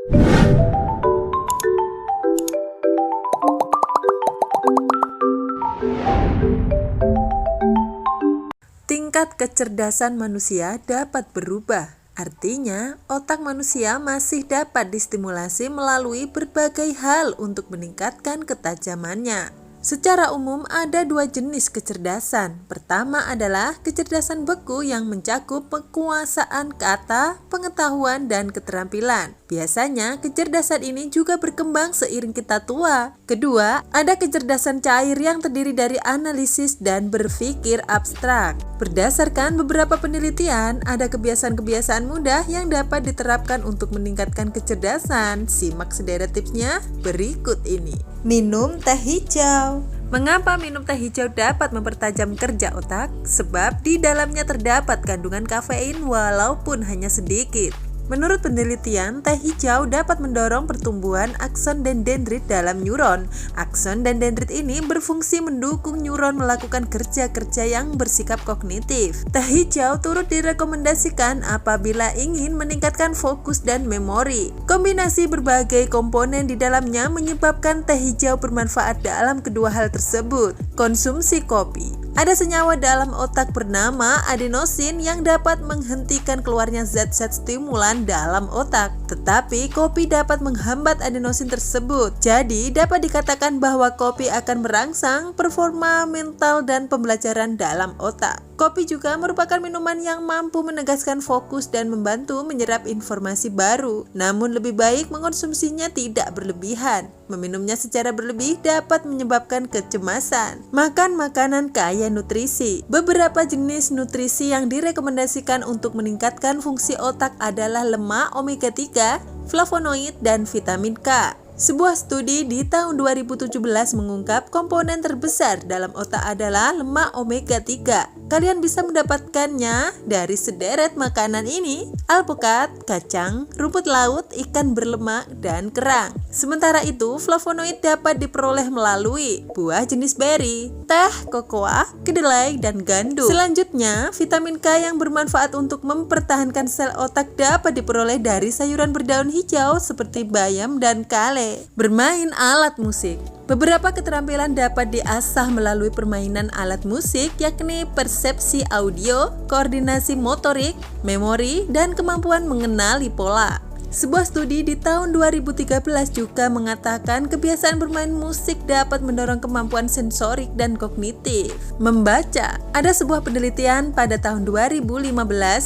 Tingkat kecerdasan manusia dapat berubah. Artinya, otak manusia masih dapat distimulasi melalui berbagai hal untuk meningkatkan ketajamannya. Secara umum ada dua jenis kecerdasan. Pertama adalah kecerdasan beku yang mencakup penguasaan kata, pengetahuan, dan keterampilan. Biasanya kecerdasan ini juga berkembang seiring kita tua. Kedua, ada kecerdasan cair yang terdiri dari analisis dan berpikir abstrak. Berdasarkan beberapa penelitian, ada kebiasaan-kebiasaan mudah yang dapat diterapkan untuk meningkatkan kecerdasan. Simak sederet tipsnya berikut ini. Minum teh hijau. Mengapa minum teh hijau dapat mempertajam kerja otak? Sebab di dalamnya terdapat kandungan kafein walaupun hanya sedikit. Menurut penelitian, teh hijau dapat mendorong pertumbuhan akson dan dendrit dalam neuron. Akson dan dendrit ini berfungsi mendukung neuron melakukan kerja-kerja yang bersikap kognitif. Teh hijau turut direkomendasikan apabila ingin meningkatkan fokus dan memori. Kombinasi berbagai komponen di dalamnya menyebabkan teh hijau bermanfaat dalam kedua hal tersebut. Konsumsi kopi. Ada senyawa dalam otak bernama adenosin yang dapat menghentikan keluarnya zat-zat stimulan dalam otak. Tetapi kopi dapat menghambat adenosin tersebut. Jadi dapat dikatakan bahwa kopi akan merangsang performa mental dan pembelajaran dalam otak. Kopi juga merupakan minuman yang mampu menegaskan fokus dan membantu menyerap informasi baru. Namun lebih baik mengonsumsinya tidak berlebihan. Meminumnya secara berlebih dapat menyebabkan kecemasan. Makan makanan kaya nutrisi. Beberapa jenis nutrisi yang direkomendasikan untuk meningkatkan fungsi otak adalah lemak omega 3, flavonoid, dan vitamin K. Sebuah studi di tahun 2017 mengungkap komponen terbesar dalam otak adalah lemak omega 3. Kalian bisa mendapatkannya dari sederet makanan ini: alpukat, kacang, rumput laut, ikan berlemak, dan kerang. Sementara itu, flavonoid dapat diperoleh melalui buah jenis beri, teh, kokoa, kedelai, dan gandum. Selanjutnya, vitamin K yang bermanfaat untuk mempertahankan sel otak dapat diperoleh dari sayuran berdaun hijau seperti bayam dan kale. Bermain alat musik. Beberapa keterampilan dapat diasah melalui permainan alat musik, yakni persepsi audio, koordinasi motorik, memori, dan kemampuan mengenali pola. Sebuah studi di tahun 2013 juga mengatakan kebiasaan bermain musik dapat mendorong kemampuan sensorik dan kognitif. Membaca. Ada sebuah penelitian pada tahun 2015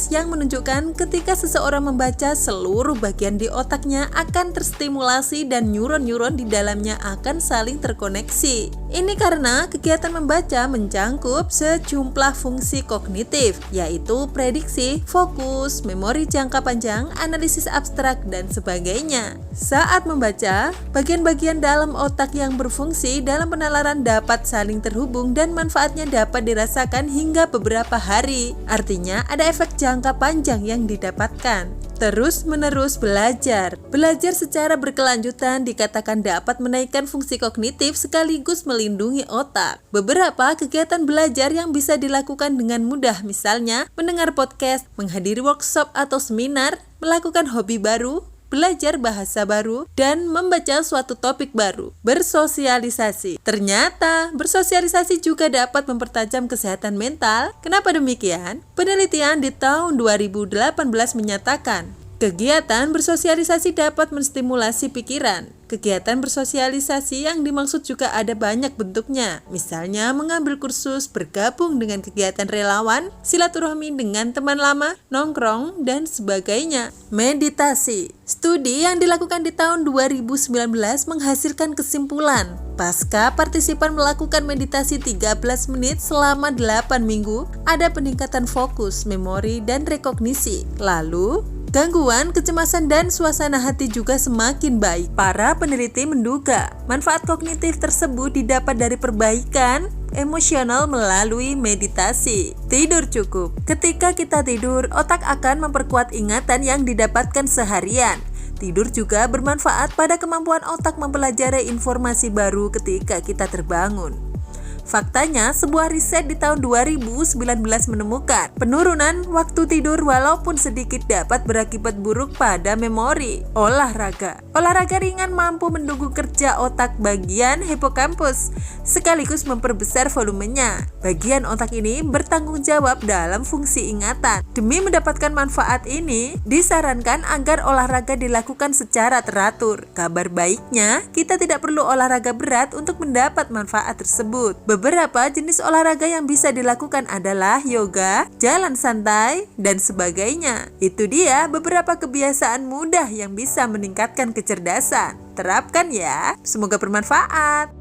yang menunjukkan ketika seseorang membaca, seluruh bagian di otaknya akan terstimulasi dan neuron-neuron di dalamnya akan saling terkoneksi. Ini karena kegiatan membaca mencangkup sejumlah fungsi kognitif, yaitu prediksi, fokus, memori jangka panjang, analisis abstrak, dan sebagainya. Saat membaca, bagian-bagian dalam otak yang berfungsi dalam penalaran dapat saling terhubung dan manfaatnya dapat dirasakan hingga beberapa hari. Artinya ada efek jangka panjang yang didapatkan. Terus-menerus belajar. Belajar secara berkelanjutan dikatakan dapat menaikkan fungsi kognitif sekaligus melindungi otak. Beberapa kegiatan belajar yang bisa dilakukan dengan mudah, misalnya mendengar podcast, menghadiri workshop atau seminar, melakukan hobi baru, belajar bahasa baru, dan membaca suatu topik baru. Bersosialisasi. Ternyata, bersosialisasi juga dapat mempertajam kesehatan mental. Kenapa demikian? Penelitian di tahun 2018 menyatakan, kegiatan bersosialisasi dapat menstimulasi pikiran. Kegiatan bersosialisasi yang dimaksud juga ada banyak bentuknya, misalnya mengambil kursus, bergabung dengan kegiatan relawan, silaturahmi dengan teman lama, nongkrong, dan sebagainya. Meditasi. Studi yang dilakukan di tahun 2019 menghasilkan kesimpulan, pasca partisipan melakukan meditasi 13 menit selama 8 minggu, ada peningkatan fokus, memori, dan rekognisi. Lalu, gangguan, kecemasan, dan suasana hati juga semakin baik. Para peneliti menduga manfaat kognitif tersebut didapat dari perbaikan emosional melalui meditasi. Tidur cukup. Ketika kita tidur, otak akan memperkuat ingatan yang didapatkan seharian. Tidur juga bermanfaat pada kemampuan otak mempelajari informasi baru ketika kita terbangun. Faktanya, sebuah riset di tahun 2019 menemukan penurunan waktu tidur walaupun sedikit dapat berakibat buruk pada memori. Olahraga ringan mampu mendukung kerja otak bagian hipokampus, sekaligus memperbesar volumenya. Bagian otak ini bertanggung jawab dalam fungsi ingatan. Demi mendapatkan manfaat ini, disarankan agar olahraga dilakukan secara teratur. Kabar baiknya, kita tidak perlu olahraga berat untuk mendapat manfaat tersebut. Beberapa jenis olahraga yang bisa dilakukan adalah yoga, jalan santai, dan sebagainya. Itu dia beberapa kebiasaan mudah yang bisa meningkatkan kecerdasan. Terapkan ya, semoga bermanfaat.